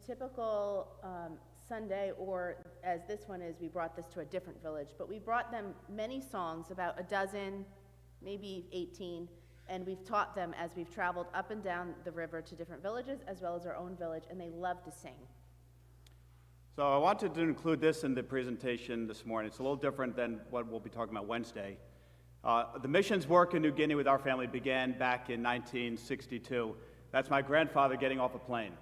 typical Sunday, or as this one is, we brought this to a different village, but we brought them many songs, about a dozen, maybe 18, and we've taught them as we've traveled up and down the river to different villages, as well as our own village, and they love to sing. So I wanted to include this in the presentation this morning. It's a little different than what we'll be talking about Wednesday. The missions work in New Guinea with our family began back in 1962. That's my grandfather getting off a plane.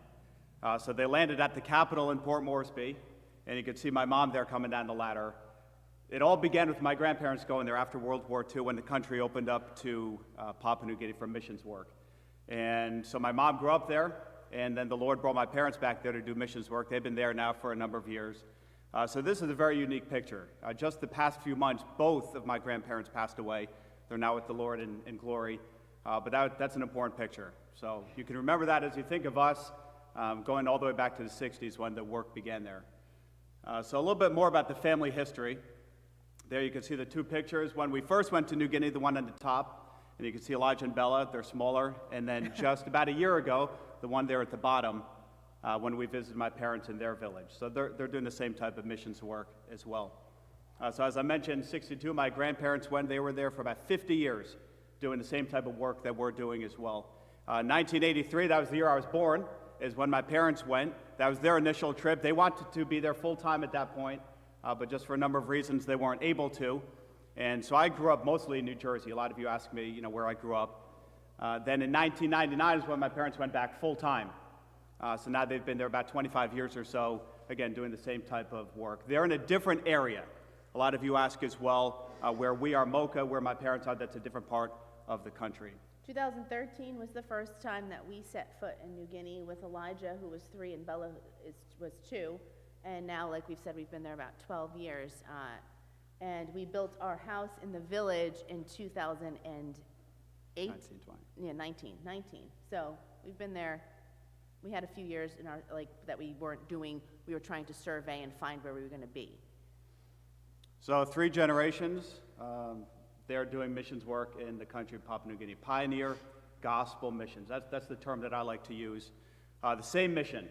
So they landed at the capital in Port Moresby, and you could see my mom there coming down the ladder. It all began with my grandparents going there after World War II when the country opened up to Papua New Guinea for missions work. And so my mom grew up there, and then the Lord brought my parents back there to do missions work. They've been there now for a number of years. So this is a very unique picture. Just the past few months, both of my grandparents passed away. They're now with the Lord in glory. But that's an important picture. So you can remember that as you think of us going all the way back to the 60s when the work began there. So a little bit more about the family history. There you can see the two pictures. When we first went to New Guinea, the one on the top, and you can see Elijah and Bella, they're smaller. And then just about a year ago, the one there at the bottom, when we visited my parents in their village. So they're doing the same type of missions work as well. So as I mentioned, 62, my grandparents went. They were there for about 50 years doing the same type of work that we're doing as well. 1983, that was the year I was born, is when my parents went. That was their initial trip. They wanted to be there full-time at that point, but just for a number of reasons, they weren't able to. And so I grew up mostly in New Jersey. A lot of you ask me, where I grew up. Then in 1999 is when my parents went back full-time. So now they've been there about 25 years or so, again, doing the same type of work. They're in a different area. A lot of you ask as well, where we are, Mocha, where my parents are, that's a different part of the country. 2013 was the first time that we set foot in New Guinea with Elijah, who was 3, and Bella was 2. And now, like we've said, we've been there about 12 years. And we built our house in the village in 2008. 1920. Yeah, 19. So we've been there. We had a few years in our that we weren't doing. We were trying to survey and find where we were going to be. So 3 generations. They're doing missions work in the country of Papua New Guinea. Pioneer gospel missions. That's the term that I like to use. The same mission.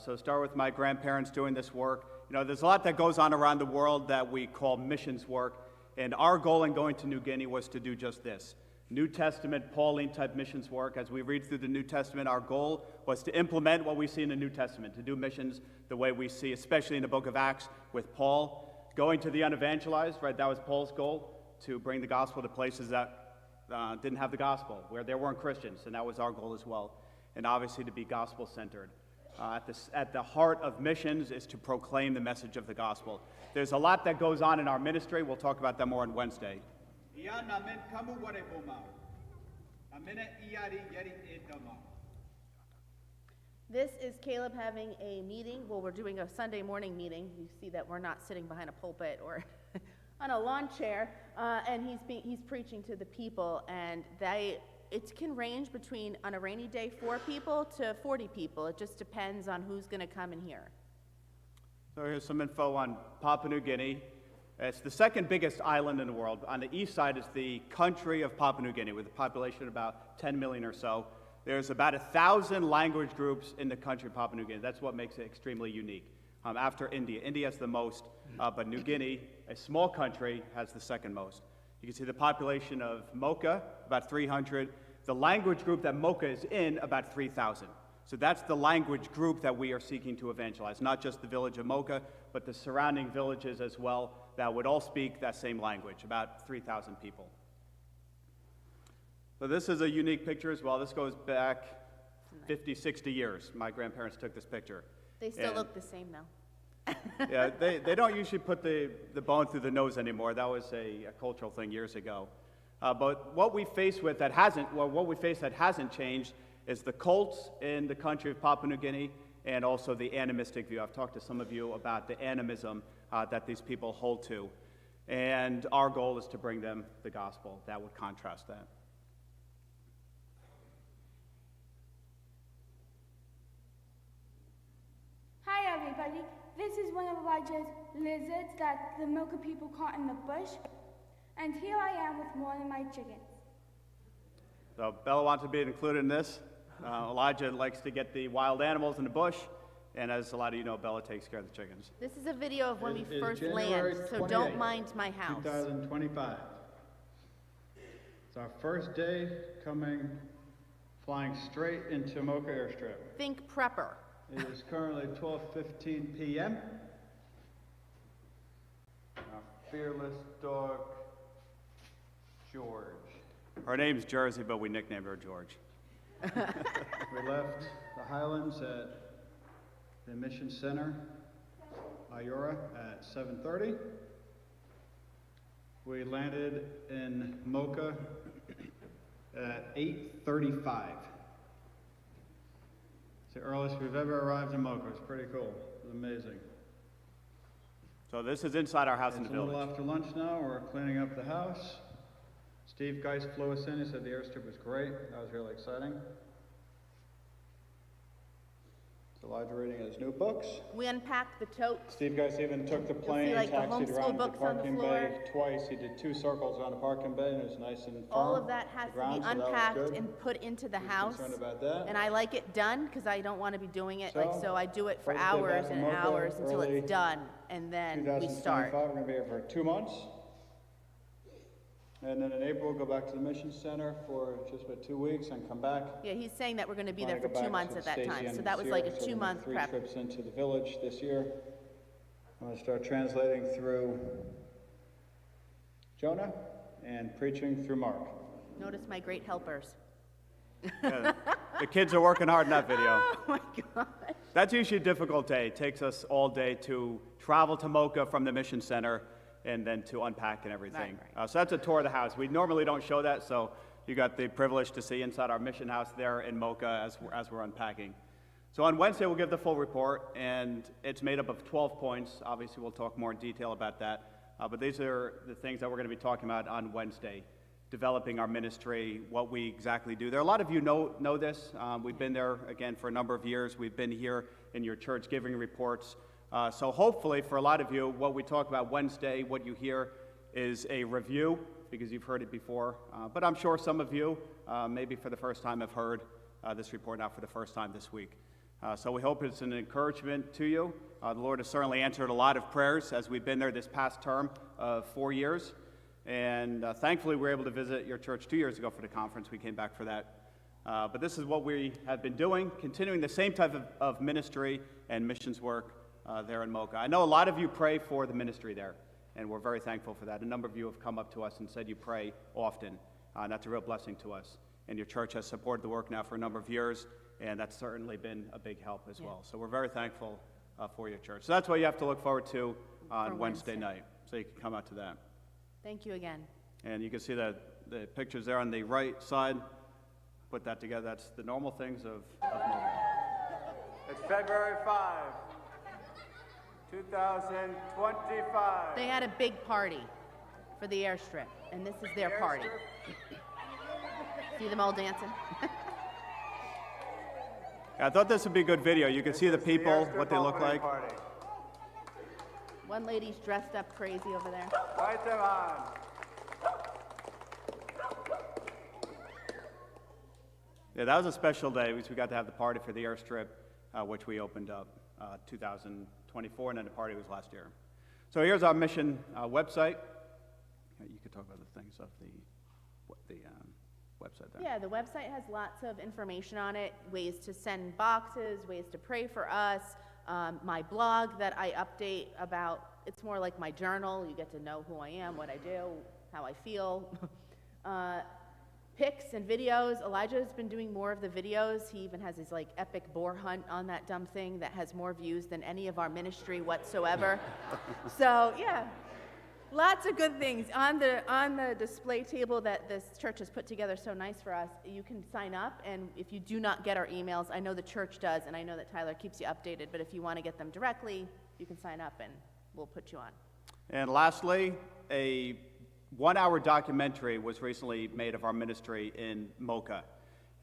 So start with my grandparents doing this work. There's a lot that goes on around the world that we call missions work, and our goal in going to New Guinea was to do just this. New Testament, Pauline type missions work. As we read through the New Testament, our goal was to implement what we see in the New Testament, to do missions the way we see, especially in the book of Acts with Paul, going to the unevangelized, right? That was Paul's goal, to bring the gospel to places that didn't have the gospel, where there weren't Christians, and that was our goal as well. And obviously to be gospel-centered. At the heart of missions is to proclaim the message of the gospel. There's a lot that goes on in our ministry. We'll talk about that more on Wednesday. This is Caleb having a meeting. Well, we're doing a Sunday morning meeting. You see that we're not sitting behind a pulpit or on a lawn chair, and he's preaching to the people, and it can range between, on a rainy day, 4 people to 40 people. It just depends on who's going to come and hear. So here's some info on Papua New Guinea. It's the second biggest island in the world. On the east side is the country of Papua New Guinea, with a population of about 10 million or so. There's about 1,000 language groups in the country of Papua New Guinea. That's what makes it extremely unique. After India. India has the most, but New Guinea, a small country, has the second most. You can see the population of Mocha, about 300. The language group that Mocha is in, about 3,000. So that's the language group that we are seeking to evangelize, not just the village of Mocha, but the surrounding villages as well that would all speak that same language, about 3,000 people. So this is a unique picture as well. This goes back 50, 60 years. My grandparents took this picture. They still look the same now. Yeah, they don't usually put the bone through the nose anymore. That was a cultural thing years ago. But what we face that hasn't changed is the cults in the country of Papua New Guinea and also the animistic view. I've talked to some of you about the animism that these people hold to. And our goal is to bring them the gospel. That would contrast that. Hi everybody, this is one of Elijah's lizards that the Mocha people caught in the bush, and here I am with more than my chickens. So Bella wants to be included in this. Elijah likes to get the wild animals in the bush, And as a lot of you know, Bella takes care of the chickens. This is a video of when we It is first January land, so 28th, don't mind my house. 2025. It's our first day flying straight into Mocha Airstrip. Think prepper. It is currently 12:15 p.m. Our fearless dog, George. Her name's Jersey, but we nicknamed her George. We left the Highlands at the Mission Center, Iora, at 7:30. We landed in Mocha at 8:35. It's the earliest we've ever arrived in Mocha. It's pretty cool. It's amazing. So this is inside our house in It's the a little village. after lunch now. We're cleaning up the house. Steve Geist flew us in. He said the airstrip was great. That was really exciting. It's Elijah reading his new books. We unpacked the totes. Steve Geist even took the plane see, and like, the taxied homeschool around the books on the parking floor. bay twice. He did 2 circles around the parking bay, and it was nice and firm. All of that has to be ground, so that was unpacked good. and put into the He was house. concerned about that. And I like it done because I don't want to be doing it so I do it for first day hours back in and Mocha, hours until early it's done, and then we 2025, start. we're going to be here for 2 months. And then in April, go back to the Mission Center for just about 2 weeks and come back. Yeah, he's saying that we're going to be there Wanna for go 2 back months to at that Stacy time. end So of that this was like year, a so we're gonna 2-month do 3 prep. trips into the village this year. I'm going to start translating through Jonah and preaching through Mark. Notice my great helpers. Yeah, the kids are working hard in that video. Oh my God. That's usually a difficult day. It takes us all day to travel to Mocha from the Mission Center and then to unpack and everything. Right. So that's a tour of the house. We normally don't show that, so you got the privilege to see inside our mission house there in Mocha as we're unpacking. So on Wednesday, we'll give the full report, and it's made up of 12 points. Obviously, we'll talk more in detail about that. But these are the things that we're going to be talking about on Wednesday. Developing our ministry, what we exactly do. There are a lot of you know this. We've been there, again, for a number of years. We've been here in your church giving reports. So hopefully, for a lot of you, what we talk about Wednesday, what you hear is a review, because you've heard it before. But I'm sure some of you, maybe for the first time, have heard this report now for the first time this week. So we hope it's an encouragement to you. The Lord has certainly answered a lot of prayers as we've been there this past term of 4 years. And thankfully, we were able to visit your church 2 years ago for the conference. We came back for that. But this is what we have been doing, continuing the same type of ministry and missions work there in Mocha. I know a lot of you pray for the ministry there, and we're very thankful for that. A number of you have come up to us and said you pray often. And that's a real blessing to us. And your church has supported the work now for a number of years, and that's certainly been a big help as well. So we're very thankful for your church. So that's what you have to look forward to on Wednesday night. So you can come out to that. Thank you again. And you can see the pictures there on the right side. Put that together. That's the normal things of Mocha. It's February 5, 2025. They had a big party for the airstrip, and this is their party. See them all dancing? I thought this would be a good video. You can see the people, what they look like. One lady's dressed up crazy over there. Right them on. Yeah, that was a special day because we got to have the party for the airstrip, which we opened up 2024, and then the party was last year. So here's our mission website. You could talk about the things of the website there. Yeah, the website has lots of information on it, ways to send boxes, ways to pray for us, my blog that I update about. It's more like my journal. You get to know who I am, what I do, how I feel. Pics and videos. Elijah's been doing more of the videos. He even has his like epic boar hunt on that dumb thing that has more views than any of our ministry whatsoever. So yeah, lots of good things on the display table that this church has put together so nice for us. You can sign up, and if you do not get our emails, I know the church does, and I know that Tyler keeps you updated. But if you want to get them directly, you can sign up, and we'll put you on. And lastly, a 1-hour documentary was recently made of our ministry in Mocha.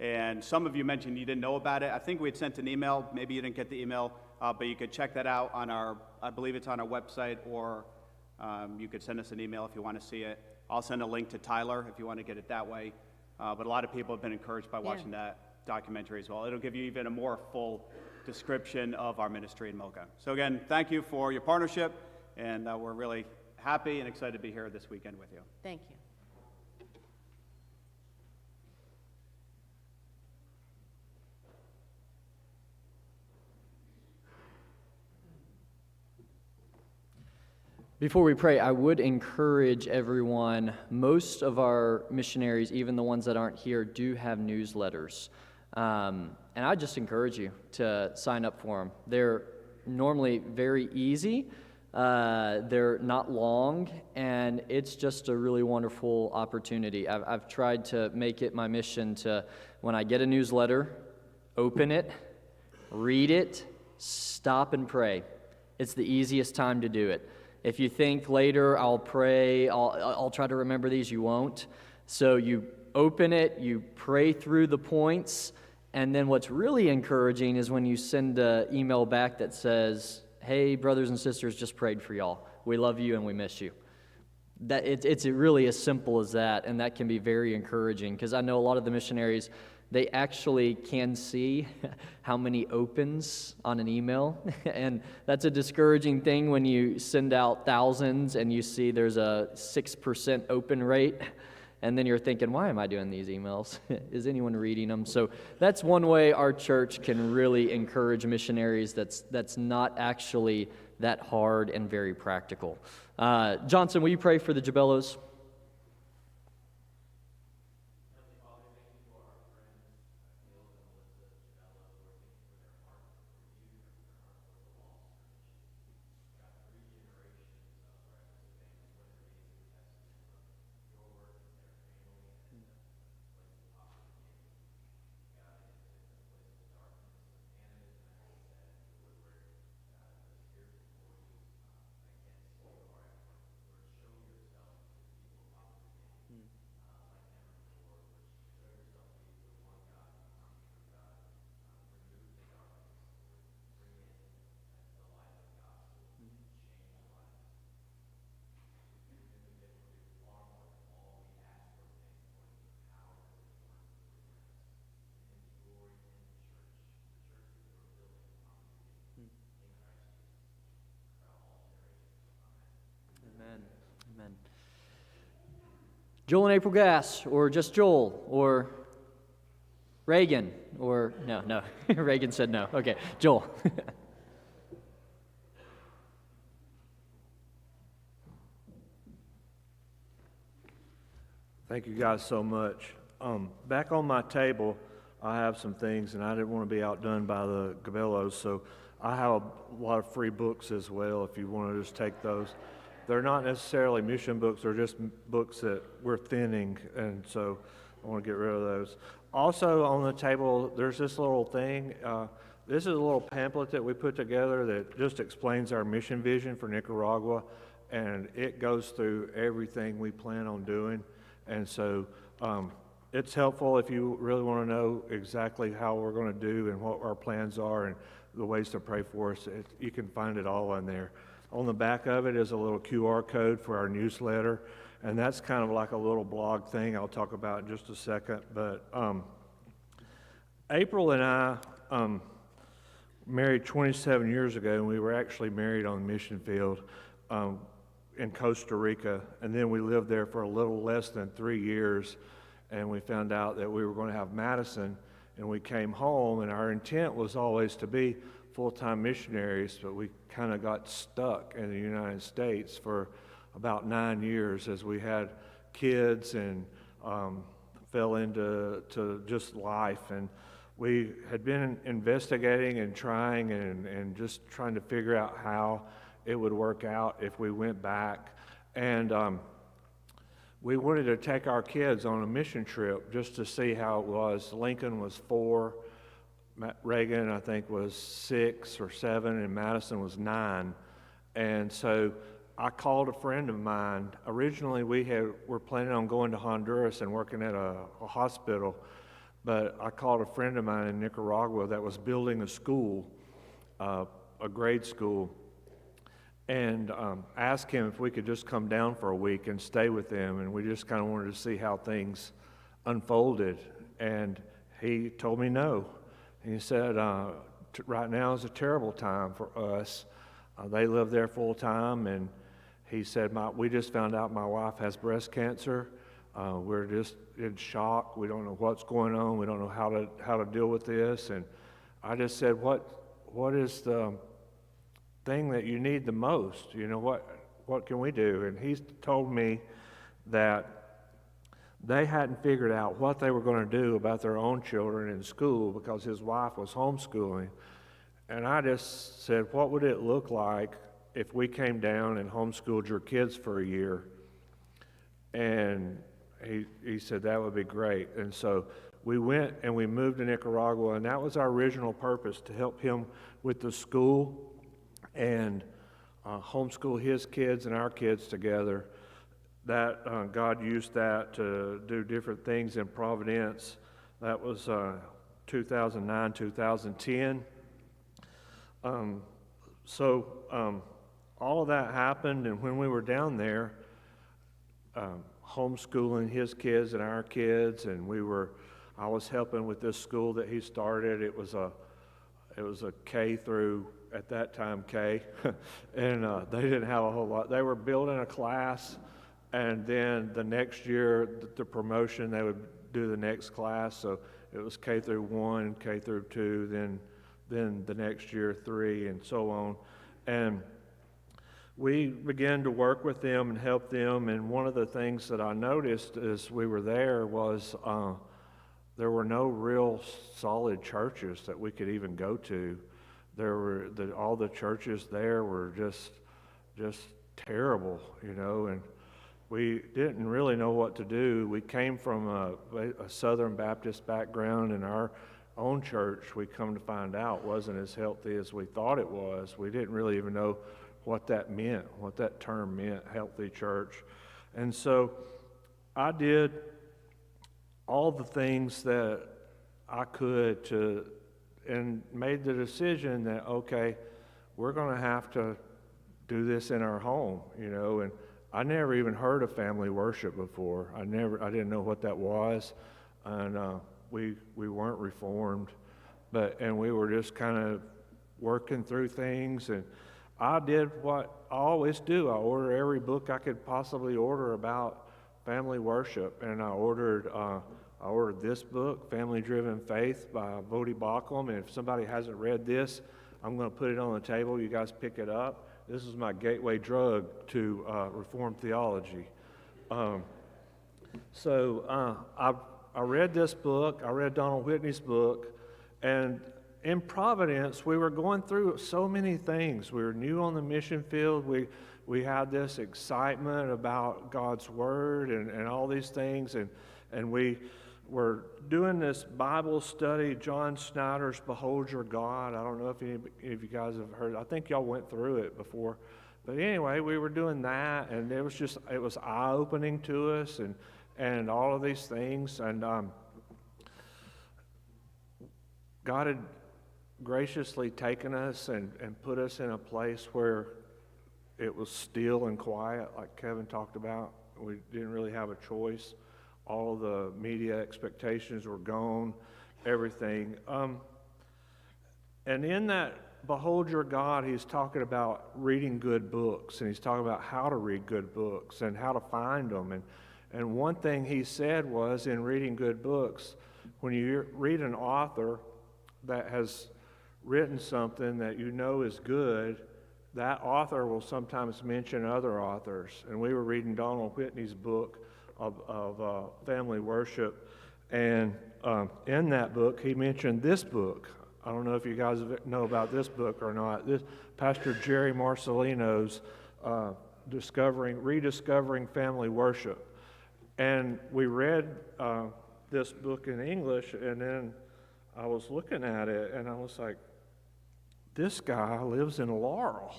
And some of you mentioned you didn't know about it. I think we had sent an email. Maybe you didn't get the email, but you could check that out on I believe it's on our website, or you could send us an email if you want to see it. I'll send a link to Tyler if you want to get it that way. But a lot of people have been encouraged by watching that documentary as well. It'll give you even a more full description of our ministry in Mocha. So again, thank you for your partnership, and we're really happy and excited to be here this weekend with you. Thank you. Before we pray, I would encourage everyone, most of our missionaries, even the ones that aren't here, do have newsletters. And I just encourage you to sign up for them. They're normally very easy, they're not long, and it's just a really wonderful opportunity. I've tried to make it my mission to, when I get a newsletter, open it, read it, stop and pray. It's the easiest time to do it. If you think later, I'll pray, I'll try to remember these, you won't. So you open it, you pray through the points, and then what's really encouraging is when you send an email back that says, hey, brothers and sisters, just prayed for y'all. We love you and we miss you. That it's really as simple as that, and that can be very encouraging, because I know a lot of the missionaries, they actually can see how many opens on an email, and that's a discouraging thing when you send out thousands and you see there's a 6% open rate, and then you're thinking, why am I doing these emails? Is anyone reading them? So that's one way our church can really encourage missionaries that's not actually that hard and very practical. Johnson, will you pray for the Gibellos? Amen. Joel and April Gass, or just Joel, or Reagan, or no. Reagan said no. Okay, Joel. Thank you guys so much. Back on my table, I have some things, and I didn't want to be outdone by the Gibellos, so I have a lot of free books as well if you want to just take those. They're not necessarily mission books, they're just books that we're thinning, and so I want to get rid of those. Also on the table, there's this little thing. This is a little pamphlet that we put together that just explains our mission vision for Nicaragua, and it goes through everything we plan on doing. And so it's helpful if you really want to know exactly how we're going to do and what our plans are and the ways to pray for us. You can find it all in there. On the back of it is a little QR code for our newsletter, and that's kind of like a little blog thing I'll talk about in just a second. But April and I married 27 years ago, and we were actually married on the mission field in Costa Rica, and then we lived there for a little less than 3 years, and we found out that we were going to have Madison, and we came home, and our intent was always to be full-time missionaries, but we kind of got stuck in the United States for about 9 years as we had kids and fell into just life. And we had been investigating and trying and just trying to figure out how it would work out if we went back. And we wanted to take our kids on a mission trip just to see how it was. Lincoln was 4. Reagan, I think, was 6 or 7, and Madison was 9. And so I called a friend of mine. Originally, were planning on going to Honduras and working at a hospital, but I called a friend of mine in Nicaragua that was building a school, a grade school, and asked him if we could just come down for a week and stay with them, and we just kind of wanted to see how things unfolded. And he told me no. He said, right now is a terrible time for us. They live there full time, and he said, we just found out my wife has breast cancer. We're just in shock. We don't know what's going on. We don't know how to deal with this. And I just said, what is the thing that you need the most? You know, what can we do? And he told me that they hadn't figured out what they were going to do about their own children in school because his wife was homeschooling. And I just said, what would it look like if we came down and homeschooled your kids for a year? And he said that would be great. And so we went and we moved to Nicaragua, and that was our original purpose, to help him with the school and homeschool his kids and our kids together. That God used that to do different things in Providence. That was 2009, 2010. All of that happened, and when we were down there, homeschooling his kids and our kids, and I was helping with this school that he started. It was a K through, at that time, K, and they didn't have a whole lot. They were building a class, and then the next year, the promotion, they would do the next class. So it was K through 1, K through 2, then the next year 3, and so on. And we began to work with them and help them. And one of the things that I noticed as we were there was there were no real solid churches that we could even go to. All the churches there were just terrible, you know, and we didn't really know what to do. We came from a Southern Baptist background, and our own church, we come to find out, wasn't as healthy as we thought it was. We didn't really even know what that meant, what that term meant, healthy church. And so I did all the things that I could and made the decision that, okay, we're going to have to do this in our home, you know. And I never even heard of family worship before. I didn't know what that was, and we weren't reformed, and we were just kind of working through things. And I did what I always do. I ordered every book I could possibly order about family worship, and I ordered this book, Family Driven Faith by Vodi Bakum. And if somebody hasn't read this, I'm going to put it on the table. You guys pick it up. This is my gateway drug to Reformed theology. I read this book. I read Donald Whitney's book. And in Providence, we were going through so many things. We were new on the mission field. We had this excitement about God's Word and all these things. And we were doing this Bible study, John Snyder's Behold Your God. I don't know if any of you guys have heard. I think y'all went through it before. But anyway, we were doing that, and it was eye-opening to us and all of these things. And God had graciously taken us and put us in a place where it was still and quiet, like Kevin talked about. We didn't really have a choice. All the media expectations were gone, everything. And in that Behold Your God, he's talking about reading good books, and he's talking about how to read good books and how to find them. And one thing he said was, in reading good books, when you read an author that has written something that you know is good, that author will sometimes mention other authors. And we were reading Donald Whitney's book of family worship, and in that book he mentioned this book. I don't know if you guys know about this book or not. This Pastor Jerry Marcelino's Rediscovering Family Worship. And we read this book in English, and then I was looking at it and I was like, this guy lives in Laurel,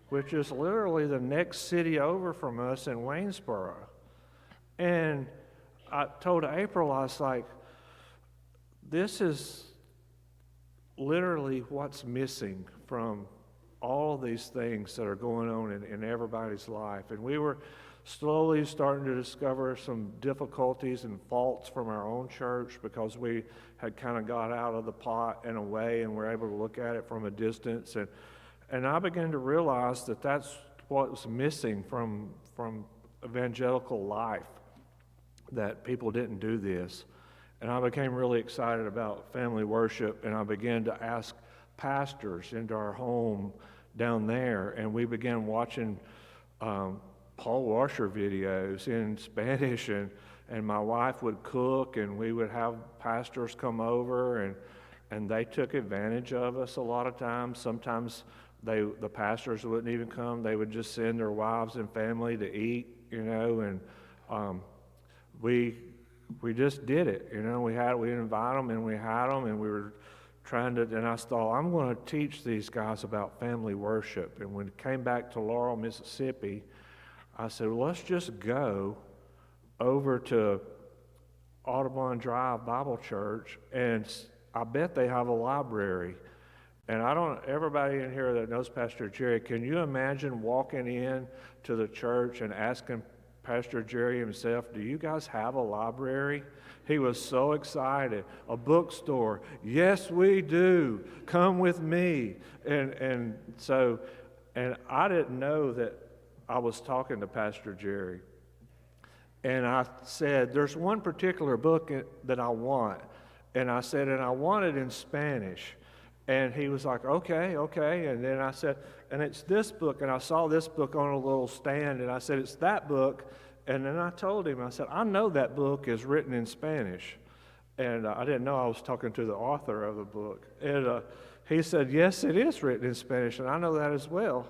which is literally the next city over from us in Waynesboro. And I told April, I was like, this is literally what's missing from all these things that are going on in everybody's life. And we were slowly starting to discover some difficulties and faults from our own church because we had kind of got out of the pot in a way and were able to look at it from a distance. And I began to realize that that's what was missing from evangelical life, that people didn't do this. And I became really excited about family worship, and I began to ask pastors into our home down there, and we began watching Paul Washer videos in Spanish, and my wife would cook, and we would have pastors come over, and they took advantage of us a lot of times. Sometimes the pastors wouldn't even come. They would just send their wives and family to eat, and we just did it, we'd invite them, and we had them, and we were trying to, and I thought, I'm going to teach these guys about family worship. And when it came back to Laurel, Mississippi, I said, well, let's just go over to Audubon Drive Bible Church, and I bet they have a library. And everybody in here that knows Pastor Jerry, can you imagine walking in to the church and asking Pastor Jerry himself, do you guys have a library? He was so excited. A bookstore. Yes, we do. Come with me. And I didn't know that I was talking to Pastor Jerry. And I said, there's one particular book that I want. And I said, and I want it in Spanish. And he was like, okay. And then I said, and it's this book. And I saw this book on a little stand. And I said, it's that book. And then I told him, I said, I know that book is written in Spanish. And I didn't know I was talking to the author of the book. And he said, yes, it is written in Spanish. And I know that as well.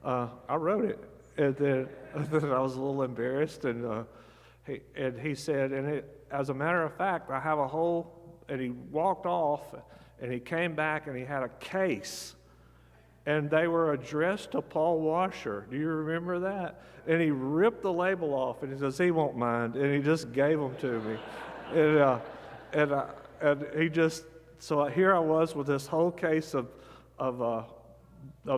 I wrote it. And then I was a little embarrassed. And he said, as a matter of fact, I have a whole, and he walked off. And he came back and he had a case. And they were addressed to Paul Washer. Do you remember that? And he ripped the label off and he says, he won't mind. And he just gave them to me. And he just, so here I was with this whole case of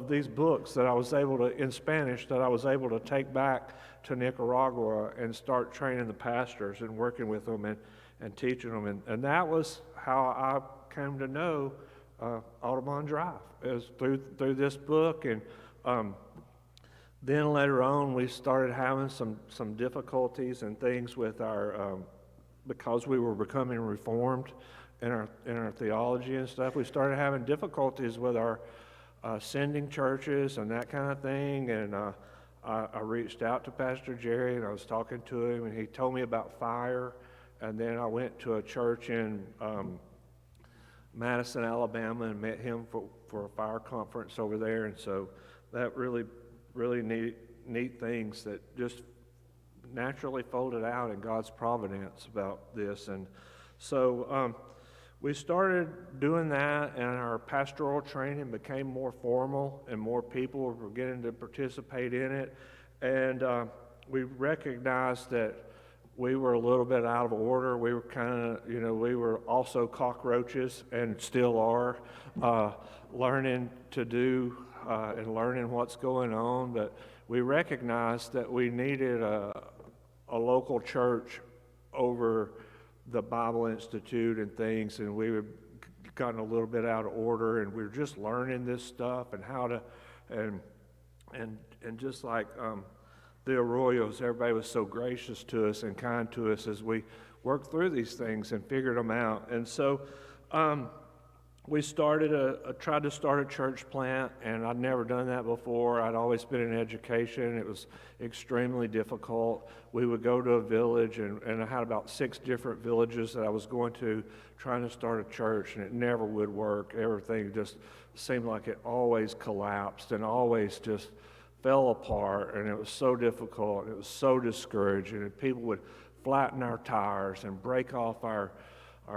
these books that I was able to, in Spanish, that I was able to take back to Nicaragua and start training the pastors and working with them and teaching them. And that was how I came to know Audubon Drive, is through this book. And then later on we started having some difficulties and things with our because we were becoming reformed in our theology and stuff. We started having difficulties with our sending churches and that kind of thing. And I reached out to Pastor Jerry and I was talking to him, and he told me about fire. And then I went to a church in Madison, Alabama, and met him for a fire conference over there. And so that really neat things that just naturally folded out in God's providence about this. And so we started doing that, and our pastoral training became more formal, and more people were beginning to participate in it. And we recognized that we were a little bit out of order. We were kind of, we were also cockroaches, and still are, learning to do and learning what's going on. But we recognized that we needed a local church over the Bible Institute and things, and we had gotten a little bit out of order, and we were just learning this stuff and how to, and just like the Arroyos, everybody was so gracious to us and kind to us as we worked through these things and figured them out. And so we tried to start a church plant, and I'd never done that before. I'd always been in education. It was extremely difficult. We would go to a village, and I had about 6 different villages that I was going to, trying to start a church, and it never would work. Everything just seemed like it always collapsed and always just fell apart, and it was so difficult, and it was so discouraging, and people would flatten our tires and break off our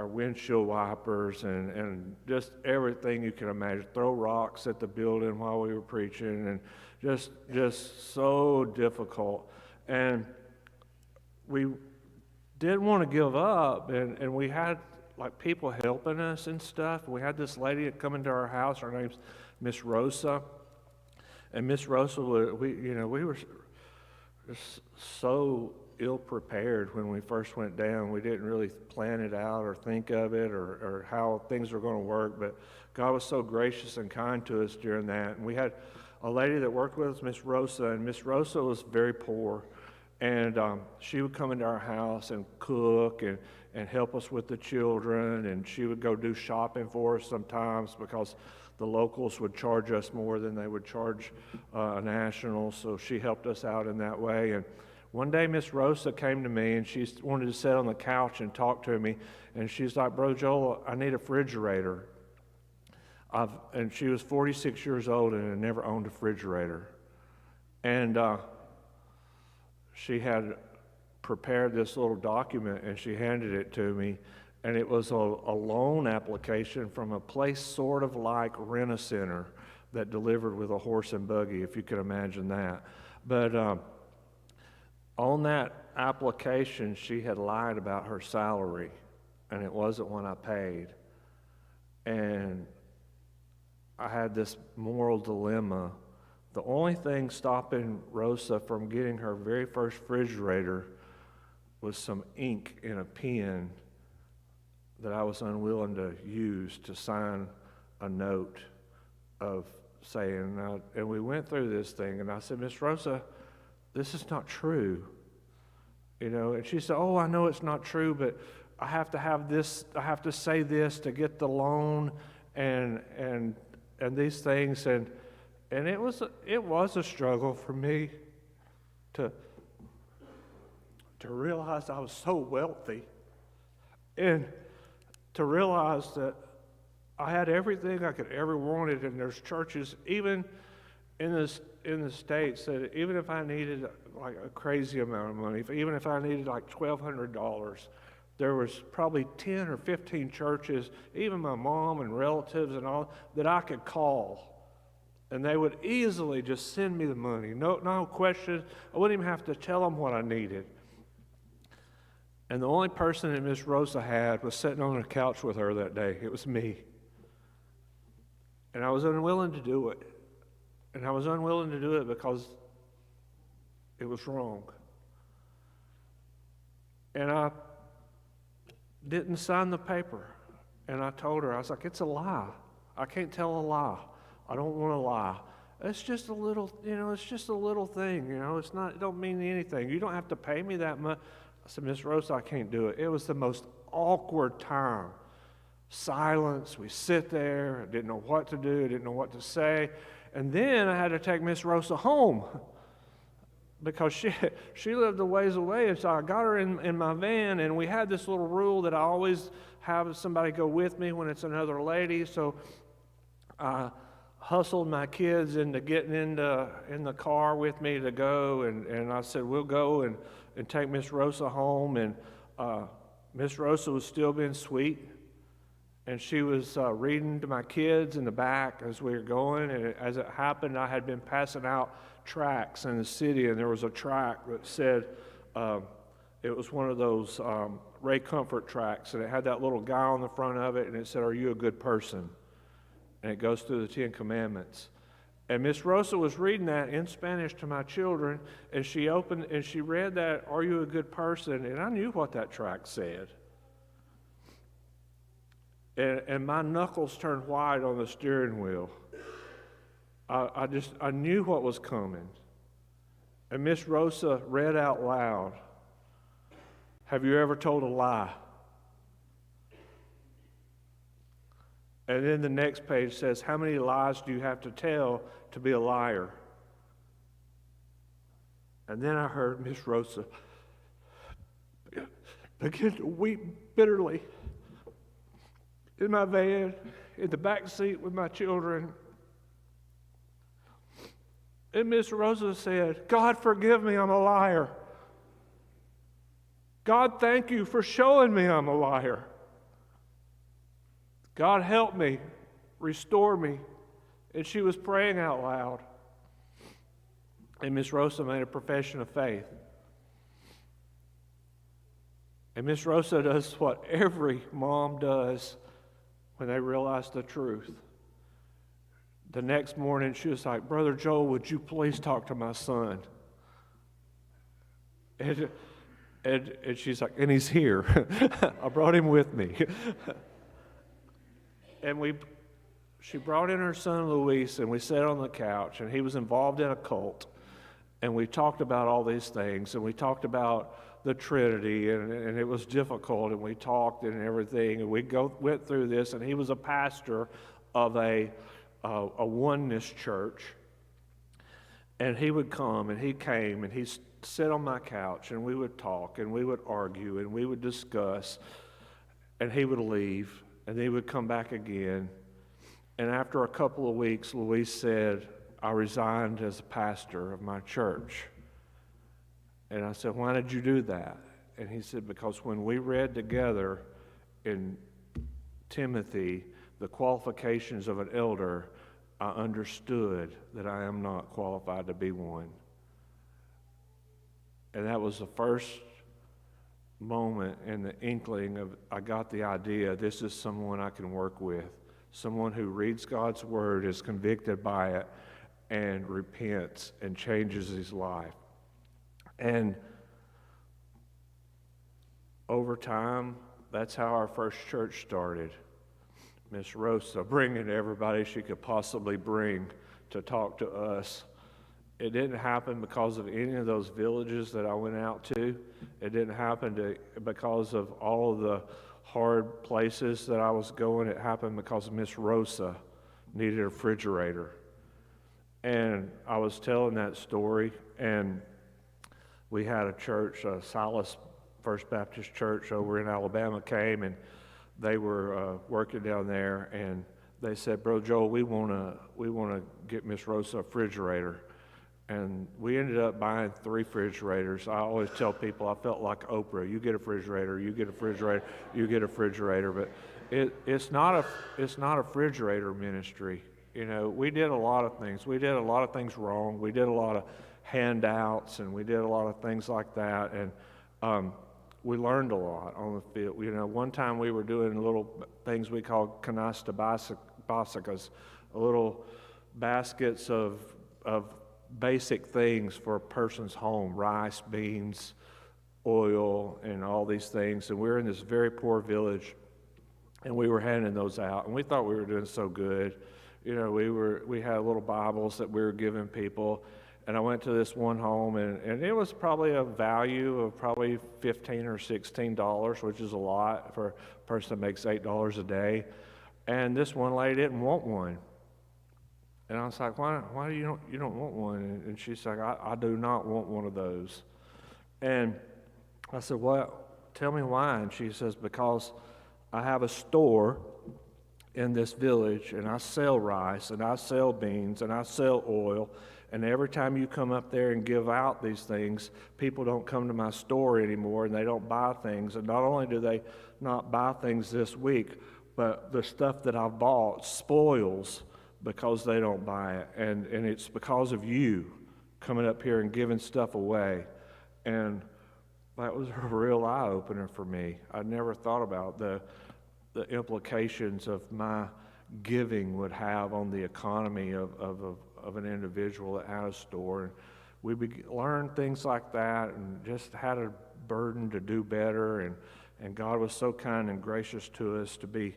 windshield wipers and just everything you can imagine, throw rocks at the building while we were preaching, and just so difficult. And we didn't want to give up, and we had like people helping us and stuff. We had this lady that come into our house. Her name's Miss Rosa. And Miss Rosa, just so ill-prepared when we first went down. We didn't really plan it out or think of it or how things were going to work, but God was so gracious and kind to us during that. And we had a lady that worked with us, Miss Rosa, and Miss Rosa was very poor. And she would come into our house and cook and help us with the children, and she would go do shopping for us sometimes because the locals would charge us more than they would charge a national, so she helped us out in that way. And one day Miss Rosa came to me and she wanted to sit on the couch and talk to me, and she's like, "Brother Joel, I need a refrigerator." And she was 46 years old and had never owned a refrigerator. And she had prepared this little document and she handed it to me, and it was a loan application from a place sort of like Rent-A-Center that delivered with a horse and buggy, if you could imagine that. But on that application, she had lied about her salary, and it wasn't what I paid. And I had this moral dilemma. The only thing stopping Rosa from getting her very first refrigerator was some ink in a pen that I was unwilling to use to sign a note of saying, and we went through this thing, and I said, "Miss Rosa, this is not true." And she said, "Oh, I know it's not true, but I have to have this, I have to say this to get the loan and these things." And it was a struggle for me to realize I was so wealthy and to realize that I had everything I could ever wanted, and there's churches even in the States that even if I needed like a crazy amount of money, even if I needed like $1,200, there was probably 10 or 15 churches, even my mom and relatives and all, that I could call, and they would easily just send me the money. No questions. I wouldn't even have to tell them what I needed. And the only person that Miss Rosa had was sitting on the couch with her that day. It was me. And I was unwilling to do it. And I was unwilling to do it because it was wrong. And I didn't sign the paper. And I told her, I was like, "It's a lie. I can't tell a lie. I don't want to lie. It's just a little, it's just a little thing, it's not, it don't mean anything. You don't have to pay me that much." I said, "Miss Rosa, I can't do it." It was the most awkward time. Silence. We sit there. I didn't know what to do. I didn't know what to say. And then I had to take Miss Rosa home because she lived a ways away. And so I got her in my van, and we had this little rule that I always have somebody go with me when it's another lady. So I hustled my kids into getting in the car with me to go, and I said, "We'll go and take Miss Rosa home." And Miss Rosa was still being sweet, and she was reading to my kids in the back as we were going. And as it happened, I had been passing out tracts in the city, and there was a tract that said, it was one of those Ray Comfort tracts, and it had that little guy on the front of it, and it said, "Are you a good person?" And it goes through the 10 Commandments. And Miss Rosa was reading that in Spanish to my children, and she opened and she read that, "Are you a good person?" And I knew what that tract said. And my knuckles turned white on the steering wheel. I knew what was coming. And Miss Rosa read out loud, "Have you ever told a lie?" And then the next page says, "How many lies do you have to tell to be a liar?" And then I heard Miss Rosa begin to weep bitterly in my van, in the back seat with my children. And Miss Rosa said, "God, forgive me, I'm a liar. God, thank you for showing me I'm a liar. God, help me, restore me." And she was praying out loud. And Miss Rosa made a profession of faith. And Miss Rosa does what every mom does when they realize the truth. The next morning, she was like, "Brother Joel, would you please talk to my son?" And she's like, and he's here. I brought him with me. And she brought in her son Luis, and we sat on the couch, and he was involved in a cult. And we talked about all these things, and we talked about the Trinity, and it was difficult, and we talked and everything, and went through this, and he was a pastor of a oneness church. And he would come, and he came, and he'd sit on my couch, and we would talk, and we would argue, and we would discuss, and he would leave, and he would come back again. And after a couple of weeks, Luis said, I resigned as a pastor of my church. And I said, why did you do that? And he said, because when we read together in Timothy the qualifications of an elder, I understood that I am not qualified to be one. And that was the first moment in the inkling of, I got the idea, this is someone I can work with. Someone who reads God's word, is convicted by it, and repents and changes his life. And over time, that's how our first church started. Miss Rosa bringing everybody she could possibly bring to talk to us. It didn't happen because of any of those villages that I went out to. It didn't happen because of all of the hard places that I was going. It happened because Miss Rosa needed a refrigerator. And I was telling that story, and we had a church, Silas First Baptist Church over in Alabama came, and they were working down there, and they said, Bro Joel, we want to get Miss Rosa a refrigerator. And we ended up buying 3 refrigerators. I always tell people I felt like Oprah. You get a refrigerator, you get a refrigerator, you get a refrigerator. But it's not a refrigerator ministry. You know, we did a lot of things. We did a lot of things wrong. We did a lot of handouts, and we did a lot of things like that. And we learned a lot on the field. You know, one time we were doing little things we called canasta básicas, little baskets of basic things for a person's home, rice, beans, oil, and all these things. And we were in this very poor village, and we were handing those out, and we thought we were doing so good. You know, we had little Bibles that we were giving people, and I went to this one home, and it was probably a value of probably $15 or $16, which is a lot for a person that makes $8 a day. And this one lady didn't want one. And I was like, why do you don't want one? And she's like, I do not want one of those. And I said, well, tell me why. And she says, because I have a store in this village, and I sell rice, and I sell beans, and I sell oil, and every time you come up there and give out these things, people don't come to my store anymore, and they don't buy things. And not only do they not buy things this week, but the stuff that I've bought spoils because they don't buy it. And it's because of you coming up here and giving stuff away. And that was a real eye-opener for me. I never thought about the implications of my giving would have on the economy of an individual that had a store. And we learned things like that, and just had a burden to do better. And God was so kind and gracious to us to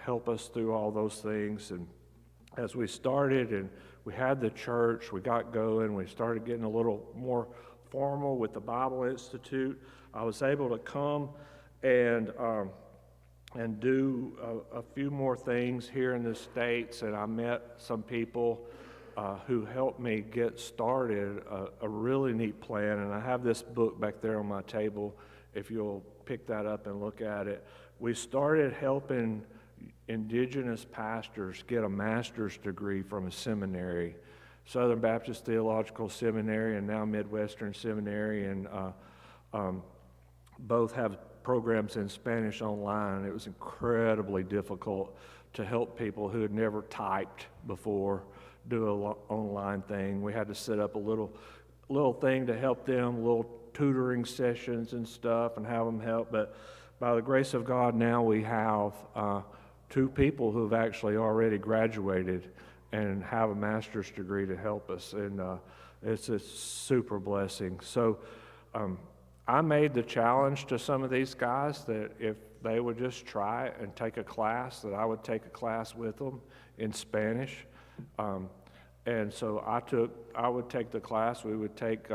help us through all those things. And as we started and we had the church, we got going, we started getting a little more formal with the Bible Institute. I was able to come and do a few more things here in the States, and I met some people who helped me get started a really neat plan. And I have this book back there on my table, if you'll pick that up and look at it. We started helping indigenous pastors get a master's degree from a seminary, Southern Baptist Theological Seminary and now Midwestern Seminary, and both have programs in Spanish online. It was incredibly difficult to help people who had never typed before do an online thing. We had to set up a little thing to help them, little tutoring sessions and stuff, and have them help. But by the grace of God, now we have 2 people who have actually already graduated and have a master's degree to help us, and it's a super blessing. So I made the challenge to some of these guys that if they would just try it and take a class, that I would take a class with them in Spanish. And so I would take the class. We would take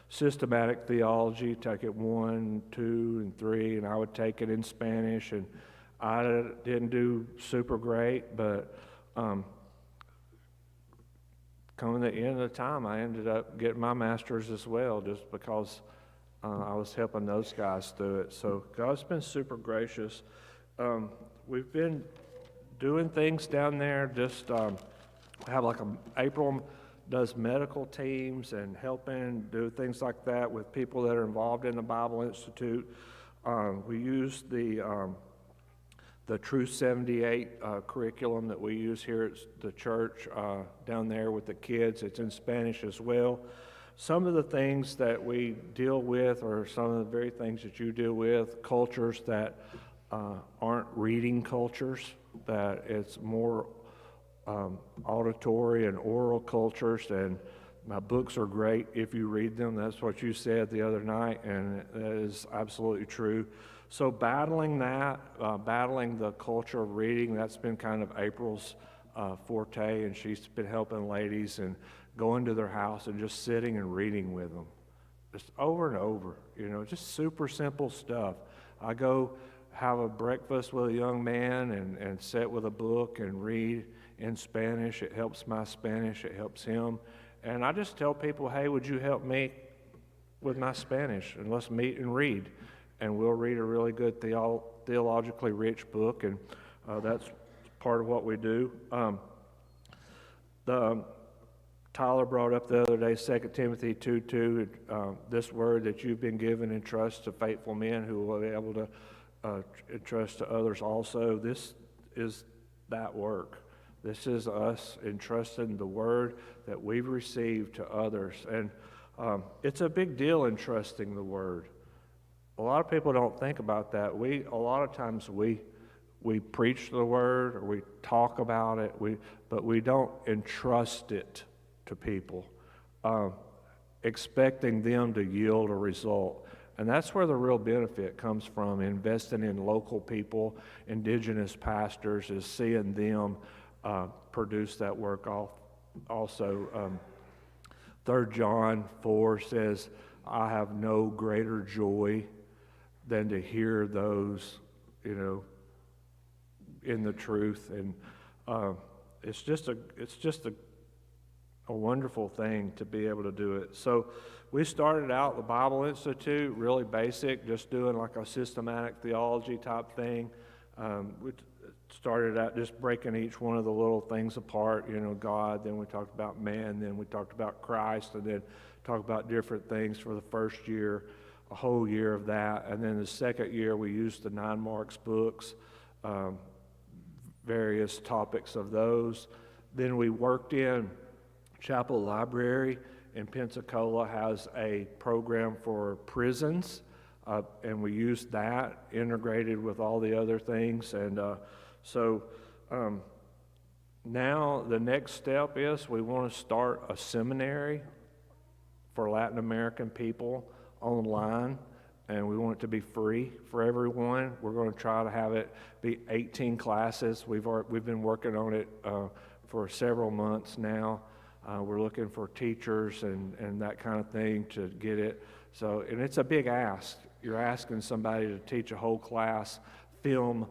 systematic theology, take it 1, 2, and 3, and I would take it in Spanish. And I didn't do super great, but coming to the end of the time, I ended up getting my master's as well, just because I was helping those guys through it. So God's been super gracious. We've been doing things down there, just have like April does medical teams and helping do things like that with people that are involved in the Bible Institute. We use the True 78 curriculum that we use here at the church down there with the kids. It's in Spanish as well. Some of the things that we deal with are some of the very things that you deal with, cultures that aren't reading cultures, that it's more auditory and oral cultures, and my books are great if you read them. That's what you said the other night, and that is absolutely true. So battling that, battling the culture of reading, that's been kind of April's forte, and she's been helping ladies and going to their house and just sitting and reading with them, just over and over, just super simple stuff. I go have a breakfast with a young man and sit with a book and read in Spanish. It helps my Spanish, it helps him. And I just tell people, hey, would you help me with my Spanish? And let's meet and read. And we'll read a really good theologically rich book, and that's part of what we do. Tyler brought up the other day, 2 Timothy 2:2, this word that you've been given in trust to faithful men who will be able to entrust to others also. This is that work. This is us entrusting the word that we've received to others. And it's a big deal entrusting the word. A lot of people don't think about that. A lot of times we preach the word or we talk about it, but we don't entrust it to people, expecting them to yield a result. And that's where the real benefit comes from, investing in local people, indigenous pastors, is seeing them produce that work also. 3 John 4 says, I have no greater joy than to hear those, in the truth. And it's just a wonderful thing to be able to do it. So we started out the Bible Institute, really basic, just doing like a systematic theology type thing. We started out just breaking each one of the little things apart, God, then we talked about man, then we talked about Christ, and then talked about different things for the first year, a whole year of that. And then the second year we used the 9 Marks books, various topics of those. Then we worked in Chapel Library in Pensacola has a program for prisons, and we used that integrated with all the other things. And so now the next step is we want to start a seminary for Latin American people online, and we want it to be free for everyone. We're going to try to have it be 18 classes. We've been working on it for several months now. We're looking for teachers and that kind of thing to get it. So, and it's a big ask. You're asking somebody to teach a whole class, film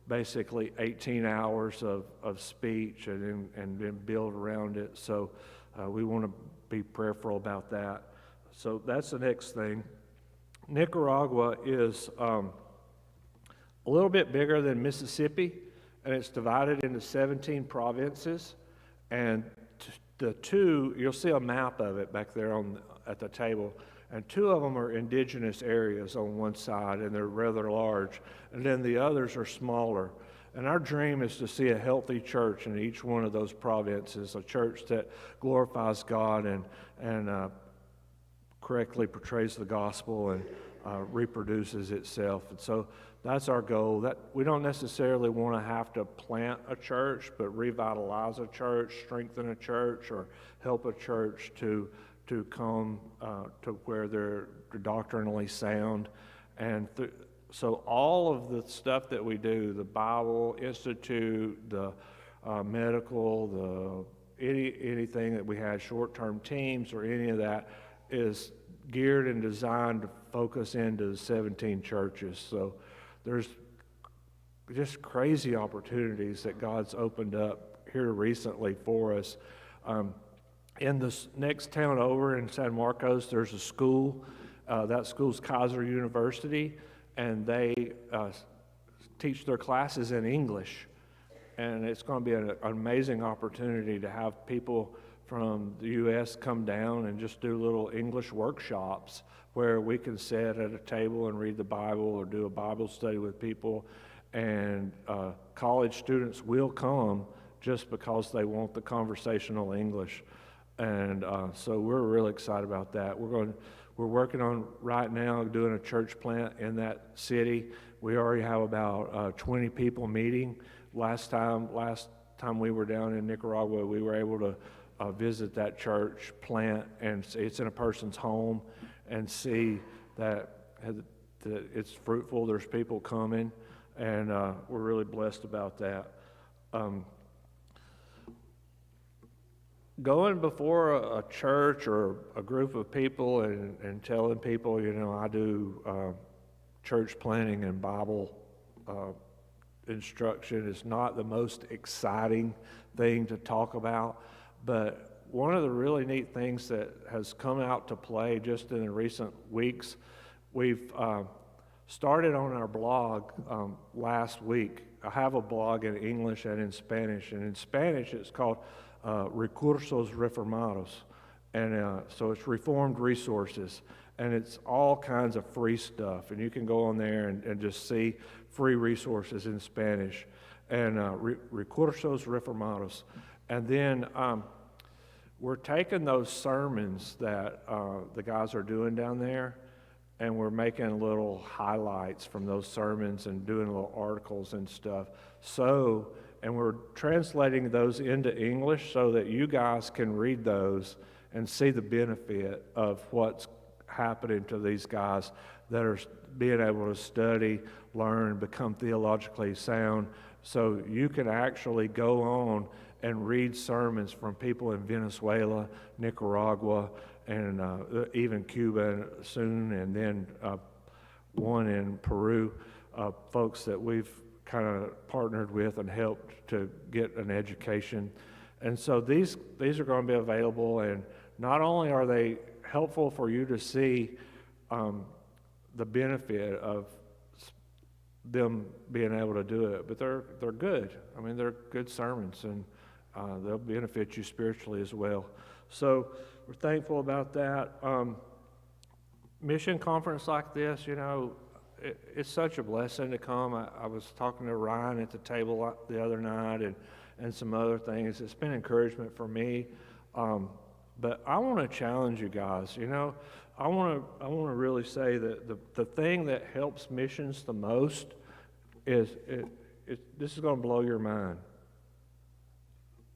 basically 18 hours of speech, and then build around it. So we want to be prayerful about that. So that's the next thing. Nicaragua is a little bit bigger than Mississippi, and it's divided into 17 provinces. And the two, you'll see a map of it back there at the table, and 2 of them are indigenous areas on one side, and they're rather large, and then the others are smaller. And our dream is to see a healthy church in each one of those provinces, a church that glorifies God and correctly portrays the gospel and reproduces itself. And so that's our goal. That we don't necessarily want to have to plant a church, but revitalize a church, strengthen a church, or help a church to to come to where they're doctrinally sound. And so all of the stuff that we do, the Bible Institute, the medical, anything that we had, short-term teams or any of that, is geared and designed to focus into the 17 churches. So there's just crazy opportunities that God's opened up here recently for us. In the next town over in San Marcos, there's a school. That school's Kaiser University, and they teach their classes in English. And it's going to be an amazing opportunity to have people from the U.S. come down and just do little English workshops where we can sit at a table and read the Bible or do a Bible study with people. And college students will come just because they want the conversational English. And so we're really excited about that. We're working on right now doing a church plant in that city. We already have about 20 people meeting. Last time we were down in Nicaragua, we were able to visit that church plant, and it's in a person's home, and see that it's fruitful. There's people coming, and we're really blessed about that. Going before a church or a group of people and telling people, I do church planning and Bible instruction is not the most exciting thing to talk about, but one of the really neat things that has come out to play just in the recent weeks, we've started on our blog last week. I have a blog in English and in Spanish, and in Spanish it's called Recursos Reformados, and so it's Reformed Resources, and it's all kinds of free stuff, and you can go on there and just see free resources in Spanish, and Recursos Reformados. And then we're taking those sermons that the guys are doing down there, and we're making little highlights from those sermons and doing little articles and stuff. And we're translating those into English so that you guys can read those and see the benefit of what's happening to these guys that are being able to study, learn, become theologically sound. So you can actually go on and read sermons from people in Venezuela, Nicaragua, and even Cuba soon, and then one in Peru, folks that we've kind of partnered with and helped to get an education. And so these are going to be available, and not only are they helpful for you to see the benefit of them being able to do it, but they're good. I mean, they're good sermons, and they'll benefit you spiritually as well. So we're thankful about that. Mission conference like this, it's such a blessing to come. I was talking to Ryan at the table the other night and some other things. It's been encouragement for me. But I want to challenge you guys. I want to really say that the thing that helps missions the most is this is going to blow your mind.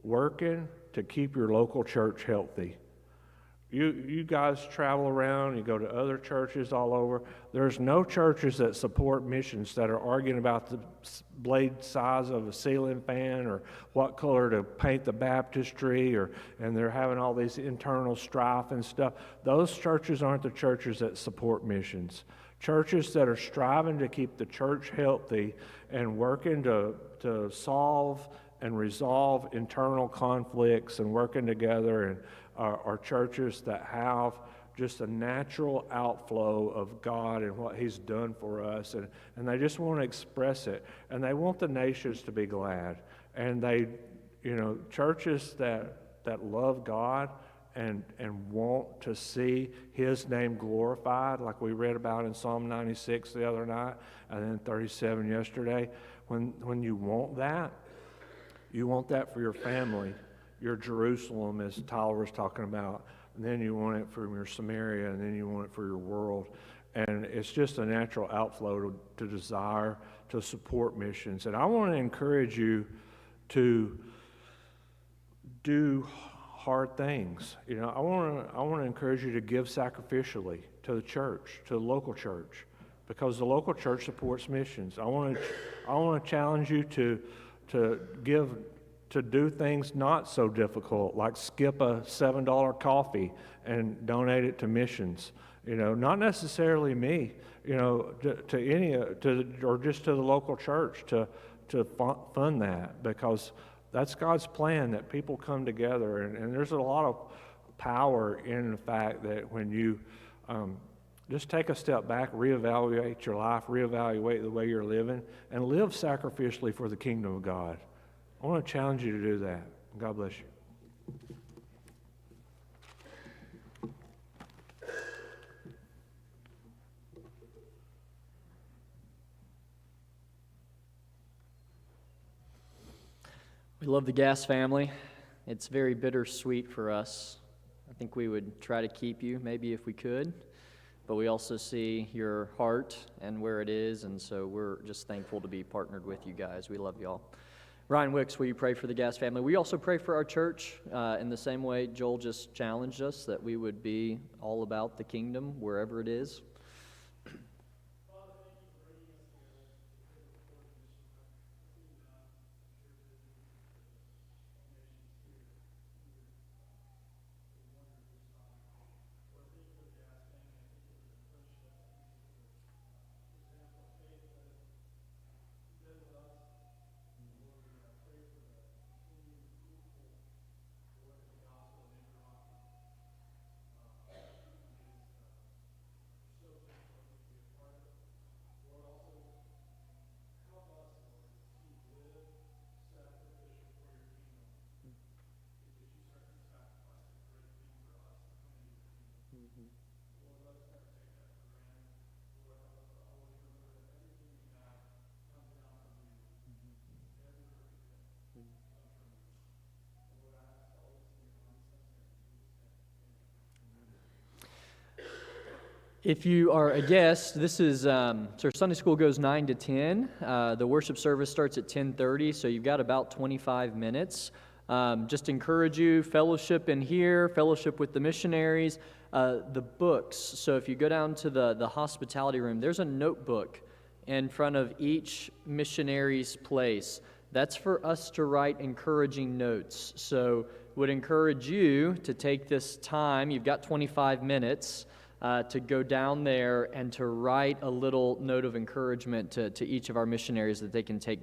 Working to keep your local church healthy. You guys travel around, you go to other churches all over. There's no churches that support missions that are arguing about the blade size of a ceiling fan or what color to paint the baptistry, and they're having all these internal strife and stuff. Those churches aren't the churches that support missions. Churches that are striving to keep the church healthy and working to solve and resolve internal conflicts and working together, and are churches that have just a natural outflow of God and what He's done for us, and they just want to express it, and they want the nations to be glad, and they, churches that love God and want to see His name glorified, like we read about in Psalm 96 the other night, and then 37 yesterday. When you want that for your family, your Jerusalem, as Tyler was talking about, and then you want it for your Samaria, and then you want it for your world. And it's just a natural outflow to desire to support missions. And I want to encourage you to do hard things. You know, I want to encourage you to give sacrificially to the church, to the local church, because the local church supports missions. I want to challenge you to do things not so difficult, like skip a $7 coffee and donate it to missions. You know, not necessarily me. You know, or just to the local church to fund that, because that's God's plan, that people come together, and there's a lot of power in the fact that when you just take a step back, reevaluate your life, reevaluate the way you're living, and live sacrificially for the kingdom of God. I want to challenge you to do that. God bless you. We love the Gas family. It's very bittersweet for us. I think we would try to keep you, maybe if we could, but we also see your heart and where it is, and so we're just thankful to be partnered with you guys. We love y'all. Ryan Wicks, will you pray for the Gas family? We also pray for our church in the same way Joel just challenged us, that we would be all about the kingdom wherever it is. If you are a guest, this is, so Sunday school goes 9 to 10. The worship service starts at 10:30, so you've got about 25 minutes. Just encourage you, fellowship in here, fellowship with the missionaries, the books. So if you go down to the hospitality room, there's a notebook in front of each missionary's place. That's for us to write encouraging notes. So would encourage you to take this time, you've got 25 minutes, to go down there and to write a little note of encouragement to each of our missionaries that they can take back.